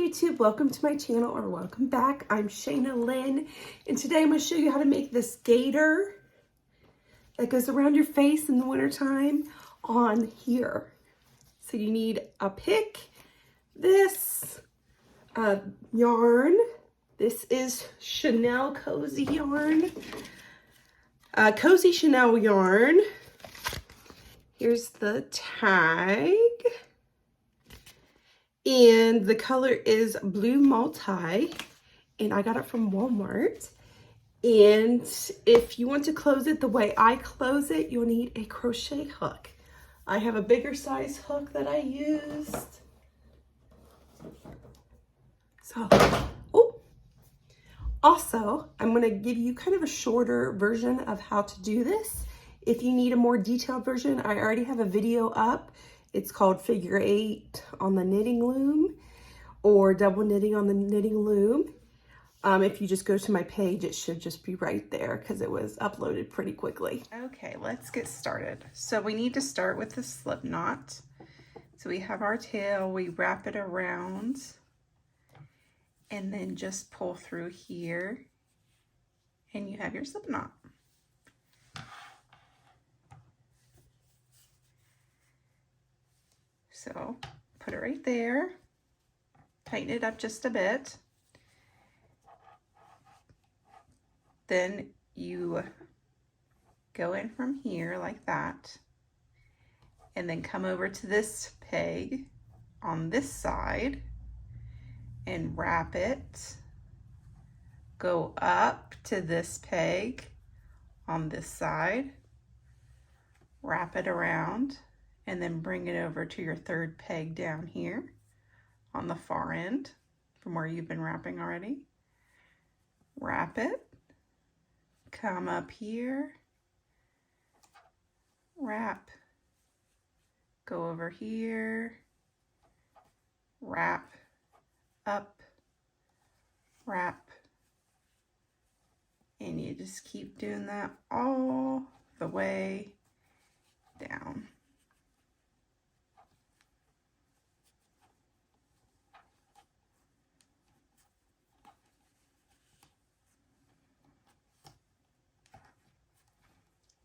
YouTube, welcome to my channel, or welcome back. I'm Shayna Lynn, and today I'm going to show you how to make this gator that goes around your face in the wintertime on here. So you need a pick, this yarn. This is Chanel Cozy yarn, Cozy Chanel yarn. Here's the tag. And the color is Blue Multi, and I got it from Walmart. And if you want to close it the way I close it, you'll need a crochet hook. I have a bigger size hook that I used. So, also, I'm going to give you kind of a shorter version of how to do this. If you need a more detailed version, I already have a video up. It's called Figure 8 on the knitting loom, or double knitting on the knitting loom. If you just go to my page, it should just be right there because it was uploaded pretty quickly. Okay, let's get started. So we need to start with the slip knot. So we have our tail, we wrap it around, and then just pull through here, and you have your slip knot. So put it right there, tighten it up just a bit. Then you go in from here like that, and then come over to this peg on this side and wrap it. Go up to this peg on this side, wrap it around, and then bring it over to your third peg down here on the far end from where you've been wrapping already. Wrap it, come up here, wrap, go over here, wrap, up, wrap, and you just keep doing that all the way down.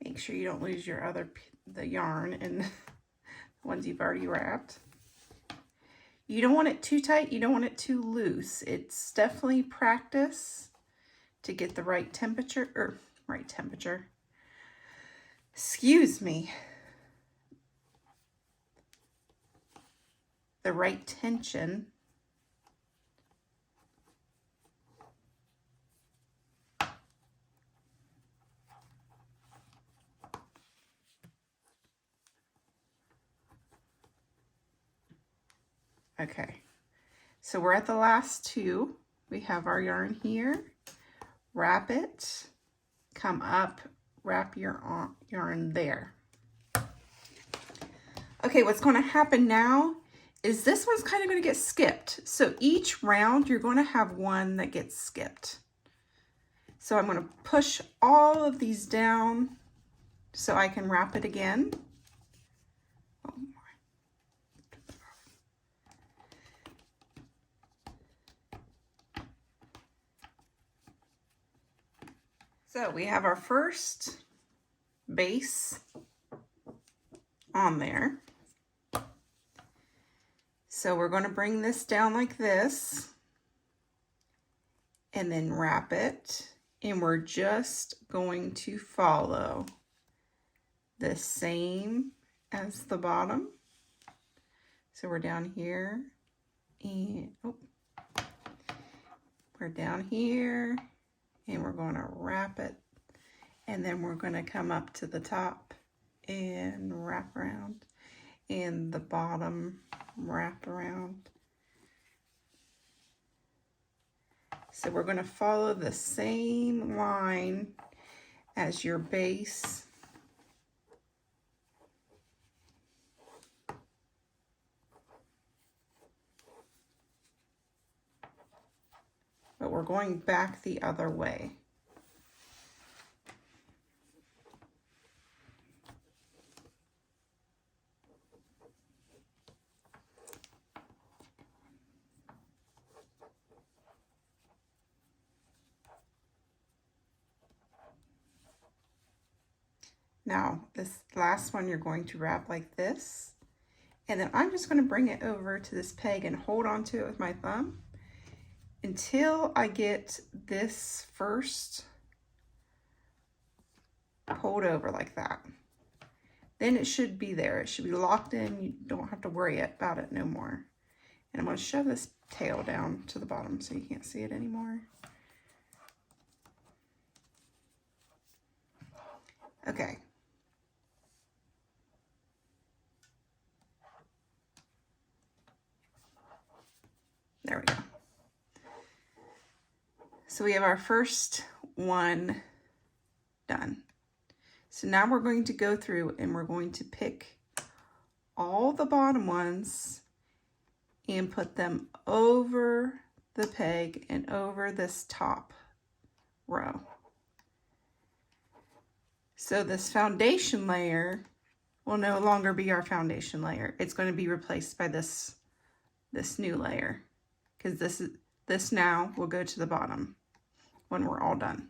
Make sure you don't lose your the yarn and the ones you've already wrapped. You don't want it too tight, you don't want it too loose. It's definitely practice to get the right temperature, excuse me, the right tension. Okay, so we're at the last two. We have our yarn here, wrap it, come up, wrap your yarn there. Okay, what's going to happen now is this one's kind of going to get skipped. So each round you're going to have one that gets skipped. So I'm going to push all of these down so I can wrap it again. So we have our first base on there. So we're going to bring this down like this and then wrap it, and we're just going to follow the same as the bottom. So we're down here and we're down here, and we're going to wrap it, and then we're going to come up to the top and wrap around, and the bottom wrap around. So we're going to follow the same line as your base. But we're going back the other way. Now, this last one you're going to wrap like this. And then I'm just going to bring it over to this peg and hold on to it with my thumb until I get this first pulled over like that. Then it should be there. It should be locked in. You don't have to worry about it no more. And I'm going to shove this tail down to the bottom so you can't see it anymore. Okay. There we go. So we have our first one done. So now we're going to go through and we're going to pick all the bottom ones and put them over the peg and over this top row. So this foundation layer will no longer be our foundation layer. It's going to be replaced by this new layer, because this now will go to the bottom when we're all done.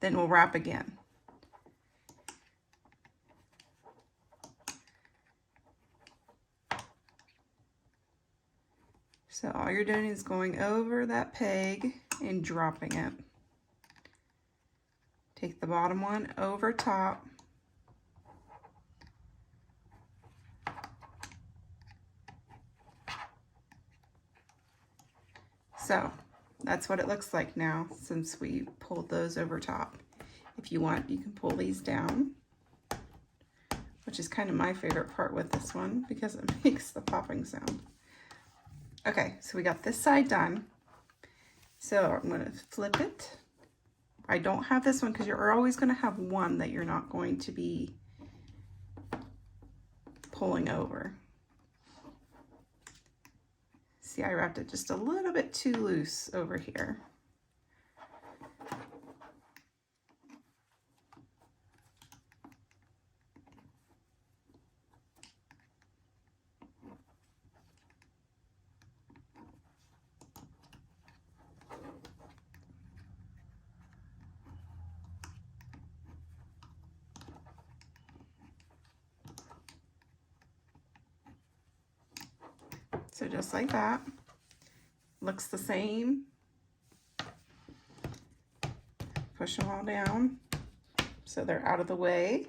Then we'll wrap again. So all you're doing is going over that peg and dropping it. Take the bottom one over top. So that's what it looks like now since we pulled those over top. If you want, you can pull these down, which is kind of my favorite part with this one because it makes the popping sound. Okay, so we got this side done. So I'm going to flip it. I don't have this one because you're always going to have one that you're not going to be pulling over. See, I wrapped it just a little bit too loose over here. So just like that, looks the same. Push them all down so they're out of the way.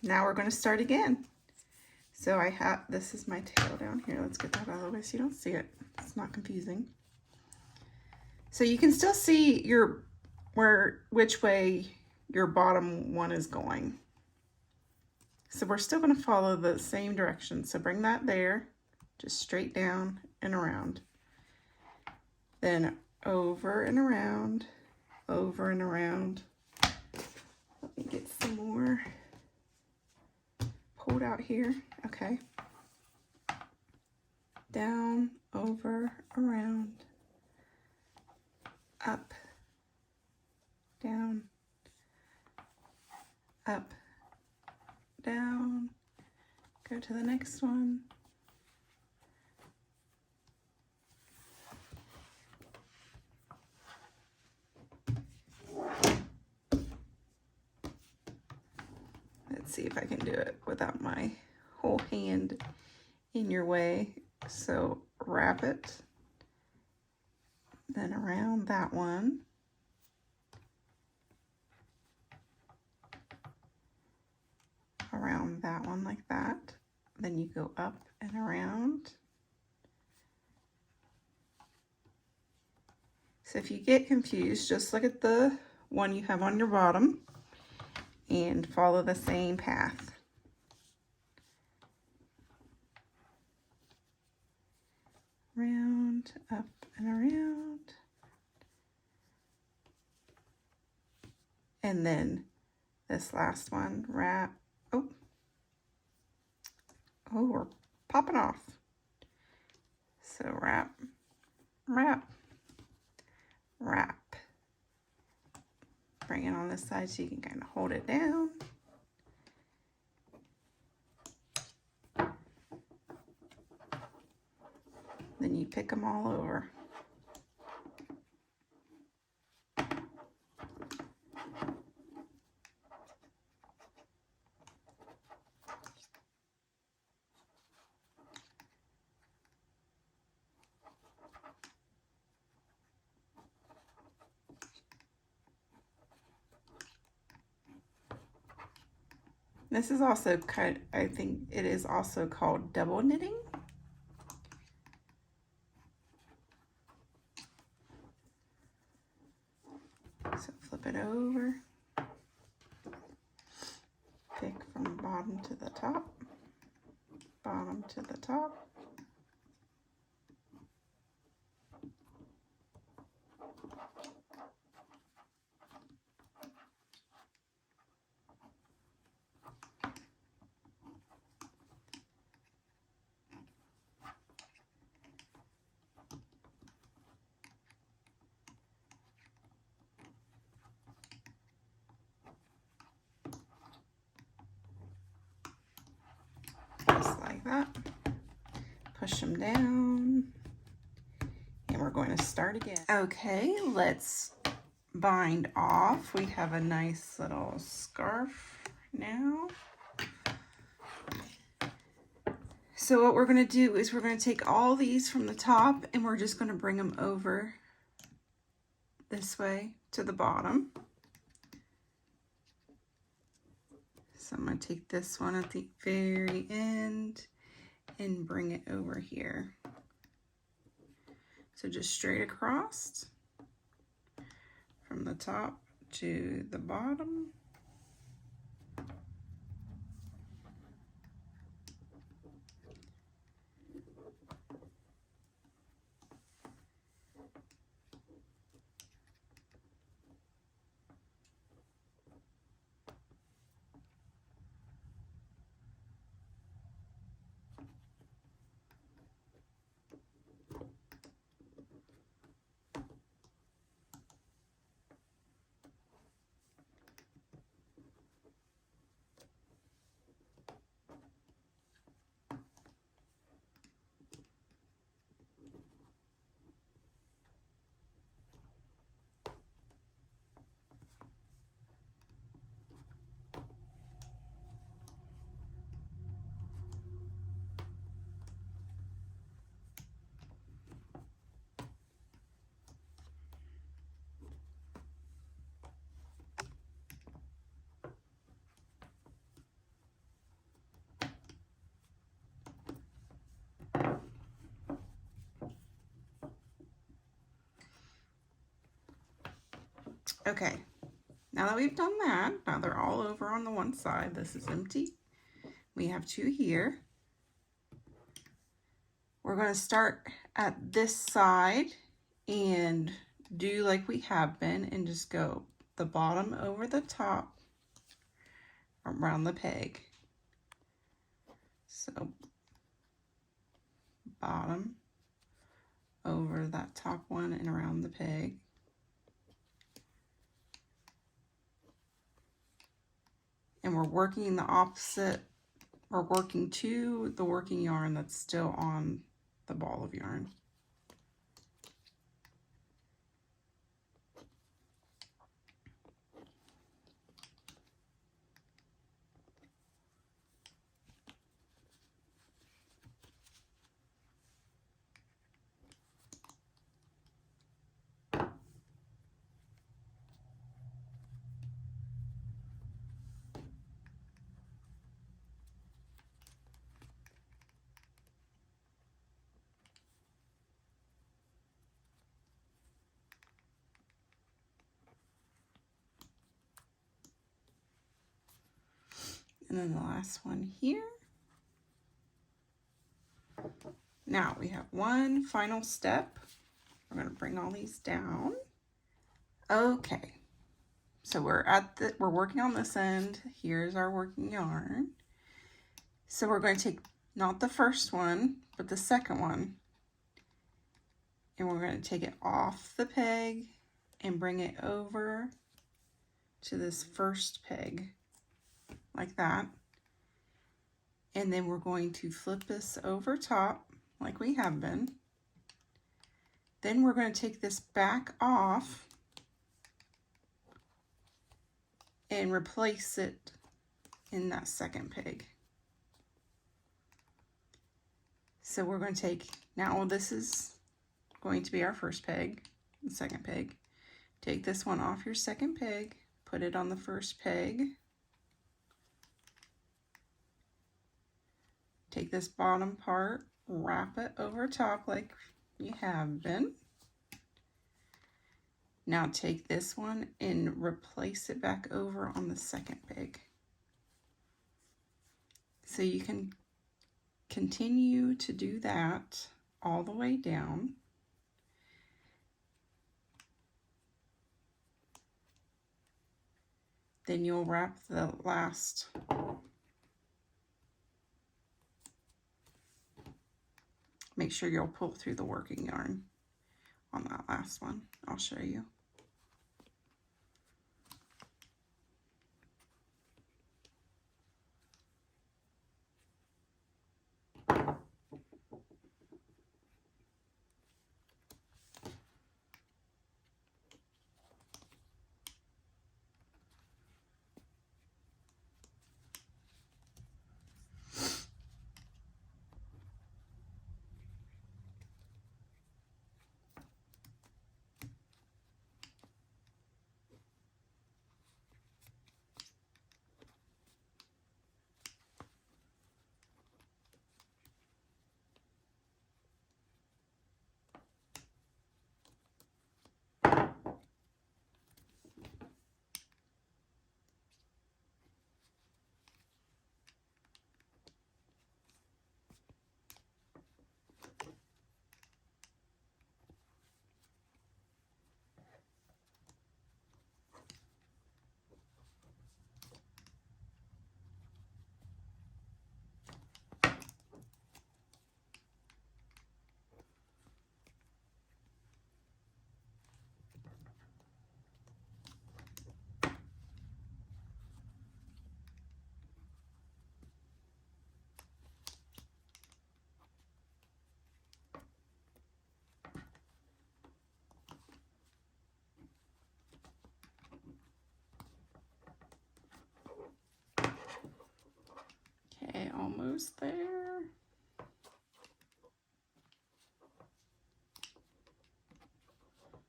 Now we're going to start again. So I have, this is my tail down here. Let's get that out of the way so you don't see it. It's not confusing. So you can still see which way your bottom one is going. So we're still going to follow the same direction. So bring that there, just straight down and around. Then over and around, over and around. Let me get some more pulled out here. Okay. Down, over, around, up, down, up, down, go to the next one. Let's see if I can do it without my whole hand in your way. So wrap it, then around that one. Around that one like that. Then you go up and around. So if you get confused, just look at the one you have on your bottom and follow the same path. Round, up and around. And then this last one, wrap. Oh, we're popping off. So wrap, wrap, wrap. Bring it on this side so you can kind of hold it down. Then you pick them all over. This is also I think it is also called double knitting. So flip it over, pick from bottom to the top, bottom to the top. Just like that. Push them down. And we're going to start again. Okay, let's bind off. We have a nice little scarf now. So what we're going to do is we're going to take all these from the top and we're just going to bring them over this way to the bottom. So I'm going to take this one at the very end and bring it over here. So just straight across from the top to the bottom. Okay, now that we've done that, now they're all over on the one side. This is empty. We have two here. We're going to start at this side and do like we have been and just go the bottom over the top around the peg. So bottom over that top one and around the peg. And we're working the opposite, we're working to the working yarn that's still on the ball of yarn. And then the last one here. Now we have one final step. We're going to bring all these down. Okay, so we're working on this end. Here's our working yarn. So we're going to take not the first one, but the second one, and we're going to take it off the peg and bring it over to this first peg, like that. And then we're going to flip this over top, like we have been. Then we're going to take this back off and replace it in that second peg. So we're going to take, now this is going to be our first peg, the second peg. Take this one off your second peg, put it on the first peg. Take this bottom part, wrap it over top like you have been. Now take this one and replace it back over on the second peg. So you can continue to do that all the way down. Then you'll wrap the last make sure you'll pull through the working yarn on that last one. I'll show you. Okay, almost there.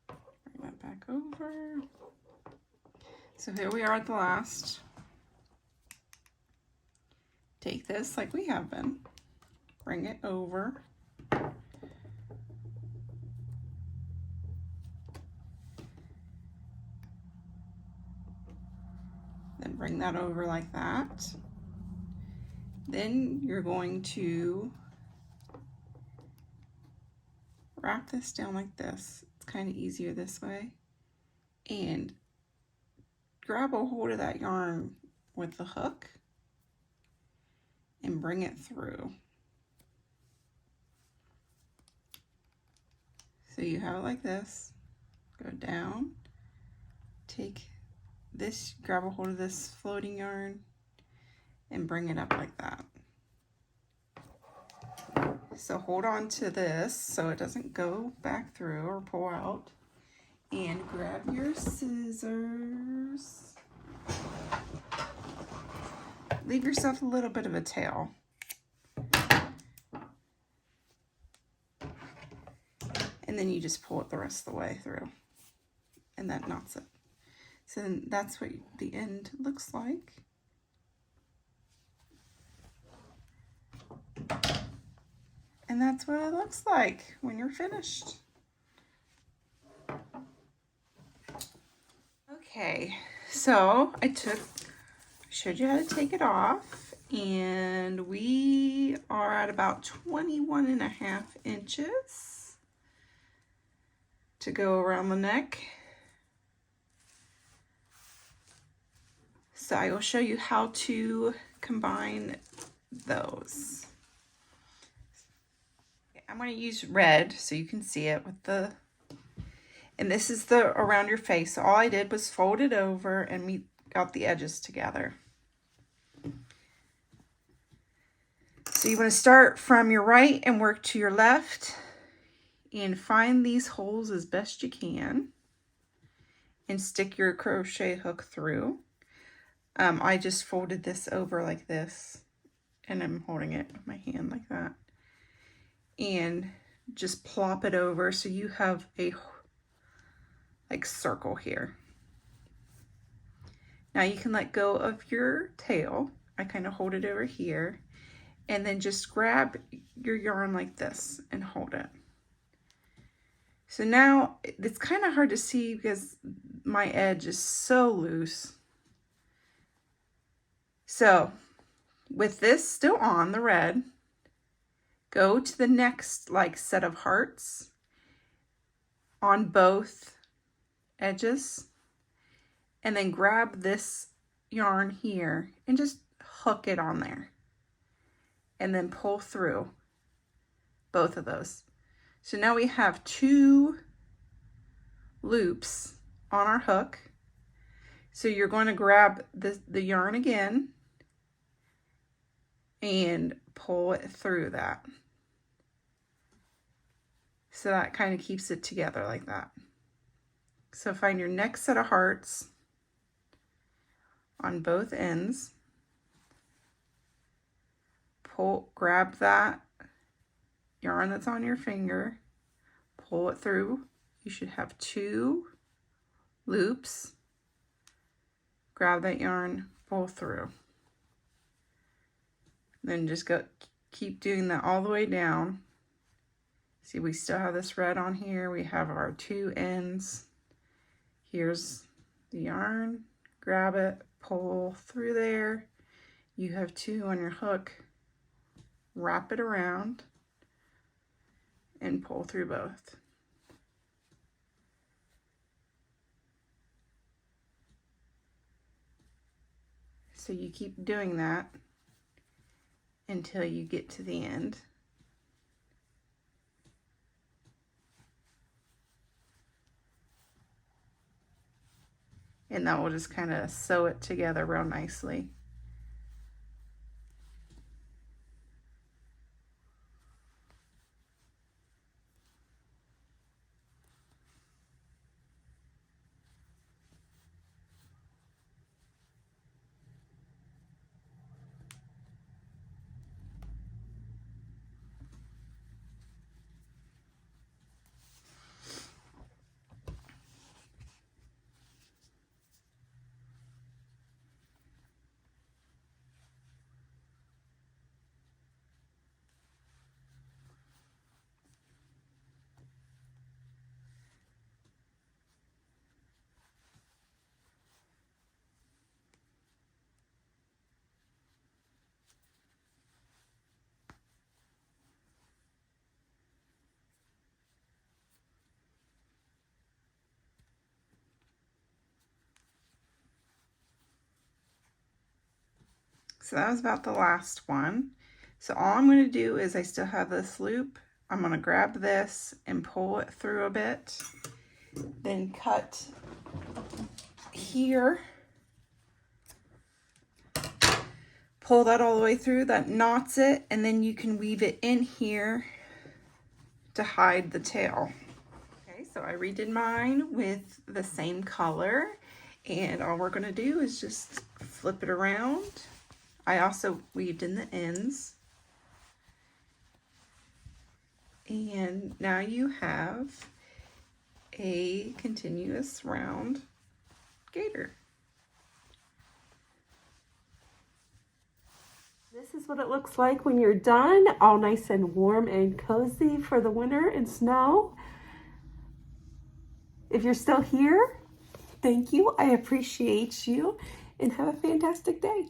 Bring that back over. So here we are at the last. Take this like we have been, bring it over. Then bring that over like that. Then you're going to wrap this down like this. It's kind of easier this way. And grab a hold of that yarn with the hook and bring it through. So you have it like this. Go down, take this, grab a hold of this floating yarn and bring it up like that. So hold on to this so it doesn't go back through or pull out. And grab your scissors. Leave yourself a little bit of a tail. And then you just pull it the rest of the way through. And that knots it. So then that's what the end looks like. And that's what it looks like when you're finished. Okay, so I showed you how to take it off, and we are at about 21.5 inches to go around the neck. So I will show you how to combine those. I'm going to use red so you can see it with the, and this is the around your face. So all I did was fold it over and got the edges together. So you want to start from your right and work to your left and find these holes as best you can and stick your crochet hook through. I just folded this over like this and I'm holding it with my hand like that. And just plop it over so you have a like circle here. Now you can let go of your tail. I kind of hold it over here and then just grab your yarn like this and hold it. So now it's kind of hard to see because my edge is so loose. So with this still on, the red, go to the next like set of hearts on both edges, and then grab this yarn here and just hook it on there, and then pull through both of those. So now we have 2 loops on our hook. So you're going to grab the yarn again and pull it through that. So that kind of keeps it together like that. So find your next set of hearts on both ends. Grab that yarn that's on your finger, pull it through. You should have 2 loops. Grab that yarn, pull through. Then just keep doing that all the way down. See, we still have this red on here. We have our 2 ends. Here's the yarn. Grab it, pull through there. You have 2 on your hook. Wrap it around and pull through both. So you keep doing that until you get to the end. And that will just kind of sew it together real nicely. So that was about the last one. So all I'm going to do is I still have this loop. I'm going to grab this and pull it through a bit. Then cut here. Pull that all the way through. That knots it. And then you can weave it in here to hide the tail. Okay, so I redid mine with the same color. And all we're going to do is just flip it around. I also weaved in the ends. And now you have a continuous round gator. This is what it looks like when you're done, all nice and warm and cozy for the winter and snow. If you're still here, thank you. I appreciate you and have a fantastic day.